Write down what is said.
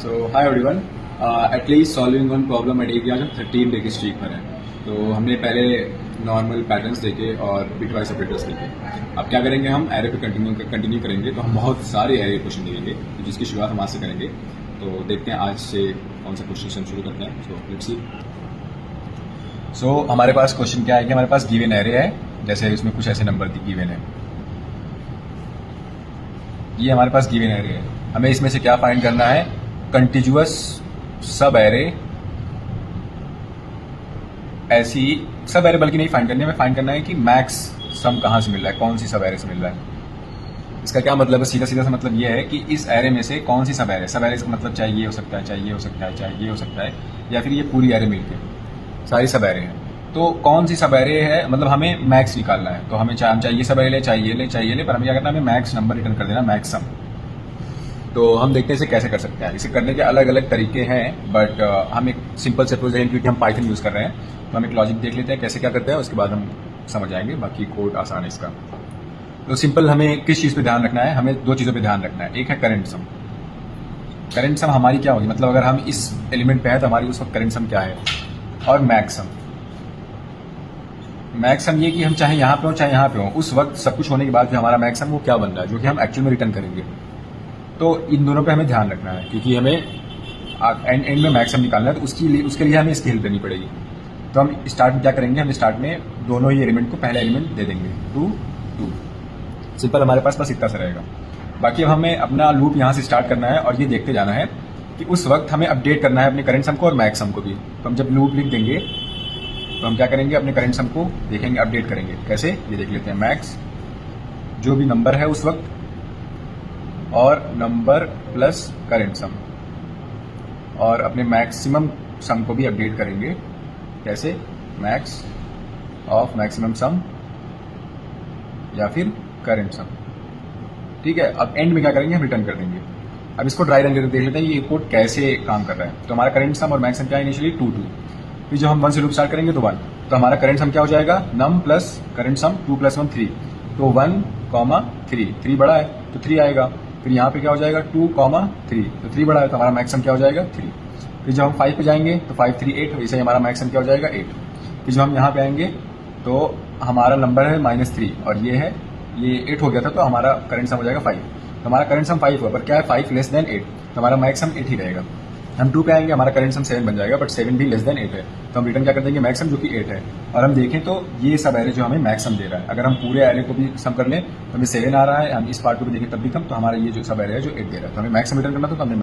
So hi everyone. At least solving one problem a day की आज हम 13 डे की स्ट्रीक पर हैं। तो हमने पहले नॉर्मल पैटर्न्स देखे और बिटवाइज ऑपरेटर्स देखे। अब क्या करेंगे, हम एरे पे कंटिन्यू करेंगे। तो हम बहुत सारे एरे क्वेश्चन देखेंगे, तो जिसकी शुरुआत हम आज से करेंगे। तो देखते हैं आज से कौन सा क्वेश्चन हम शुरू करते हैं। So let's see. सो हमारे पास क्वेश्चन क्या है कि हमारे पास गिवन एरे है, जैसे इसमें कुछ ऐसे नंबर गिवन है। ये हमारे पास गिवन एरे है, हमें इसमें से क्या फाइंड करना है, कंटिन्यूअस सब एरे। ऐसी सब एरे बल्कि नहीं फाइंड करनी है, हमें फाइंड करना है कि मैक्स सम कहाँ से मिल रहा है, कौन सी सब एरे से मिल रहा है। इसका क्या मतलब है, सीधा सीधा सा मतलब ये है कि इस एरे में से कौन सी सब एरे, सब एरे का मतलब चाहे ये हो सकता है, चाहे ये हो सकता है, चाहे ये हो सकता है, या फिर ये पूरी एरे मिलके सारी सब एरे हैं। तो कौन सी सब एरे है, मतलब हमें मैक्स निकालना है। तो हमें चाहे ये सब एरे ले, चाहे ये ले, चाहे ये ले, पर हमें क्या करना है, हमें मैक्स नंबर रिटर्न कर देना, मैक्स सम। तो हम देखते हैं इसे कैसे कर सकते हैं। इसे करने के अलग अलग तरीके हैं, बट हम एक सिंपल से अप्रोच, क्योंकि हम पाइथन यूज़ कर रहे हैं, तो हम एक लॉजिक देख लेते हैं कैसे क्या करते हैं, उसके बाद हम समझ आएंगे। बाकी कोड आसान है इसका। तो सिंपल, हमें किस चीज़ पे ध्यान रखना है, हमें दो चीज़ों पे ध्यान रखना है। एक है करंट सम। करंट सम हमारी क्या होगी, मतलब अगर हम इस एलिमेंट पे है तो हमारी उस वक्त करंट सम क्या है, और मैक्स सम। मैक्स सम ये कि हम चाहे यहाँ पे हो चाहे यहाँ पे हो, उस वक्त सब कुछ होने के बाद जो हमारा मैक्स सम वो क्या बन रहा है, जो कि हम एक्चुअल में रिटर्न करेंगे। तो इन दोनों पे हमें ध्यान रखना है, क्योंकि हमें एंड में मैक्सिमम निकालना है। तो उसके लिए हमें इसकी हेल्प लेनी पड़ेगी। तो हम स्टार्ट में क्या करेंगे, हम स्टार्ट में दोनों ही एलिमेंट को पहला एलिमेंट दे देंगे 2 2। सिंपल, हमारे पास बस इतना सा रहेगा। बाकी अब हमें अपना लूप यहाँ से स्टार्ट करना है और ये देखते जाना है कि उस वक्त हमें अपडेट करना है अपने करंट सम को और मैक्स सम को भी। तो हम जब लूप लिख देंगे तो हम क्या करेंगे, अपने करंट सम को देखेंगे, अपडेट करेंगे। कैसे, ये देख लेते हैं। मैक्स जो भी नंबर है उस वक्त, और नंबर प्लस करंट सम, और अपने मैक्सिमम सम को भी अपडेट करेंगे। कैसे, मैक्स ऑफ मैक्सिमम सम या फिर करंट सम। ठीक है, अब एंड में क्या करेंगे, हम रिटर्न कर देंगे। अब इसको ड्राई रन करके देख लेते हैं ये कोड कैसे काम कर रहा है। तो हमारा करंट सम और मैक्स सम क्या है, इनिशियली 2 2। फिर जब हम 1 से लूप स्टार्ट करेंगे तो 1, तो हमारा करंट सम क्या हो जाएगा, नम प्लस करंट सम 2 + 1 3। तो 1, 3 3 बड़ा है तो 3 आएगा। फिर यहाँ पे क्या हो जाएगा, 2, 3, तो 3 बड़ा है तो हमारा मैक्सिमम क्या हो जाएगा, 3। फिर जब हम 5 पे जाएंगे तो 5 3 8, वैसे ही हमारा मैक्सिमम क्या हो जाएगा, 8। फिर जब हम यहाँ पे आएंगे तो हमारा नंबर है -3 और ये है, ये 8 हो गया था, तो हमारा करंट सम हो जाएगा 5। तो हमारा करंट सम 5 हुआ, पर क्या है, 5 लेस देन 8, तो हमारा मैक्सिमम 8 ही रहेगा। हम 2 पे आएंगे, हमारा करंट सम 7 बन जाएगा, बट 7 भी लेस देन 8 है, तो हम रिटर्न क्या कर देंगे, मैक्सिमम जो कि 8 है। और हम देखें तो ये सब एरे जो हमें मैक्सिमम दे रहा है, अगर हम पूरे एरे को भी सम कर लें तो हमें 7 आ रहा है, हम इस पार्ट को भी देखें तब भी कम, तो हमारा ये जो सब एरे है जो 8 दे रहा है, तो हमें मैक्सिमम रिटर्न करना था, तो हमने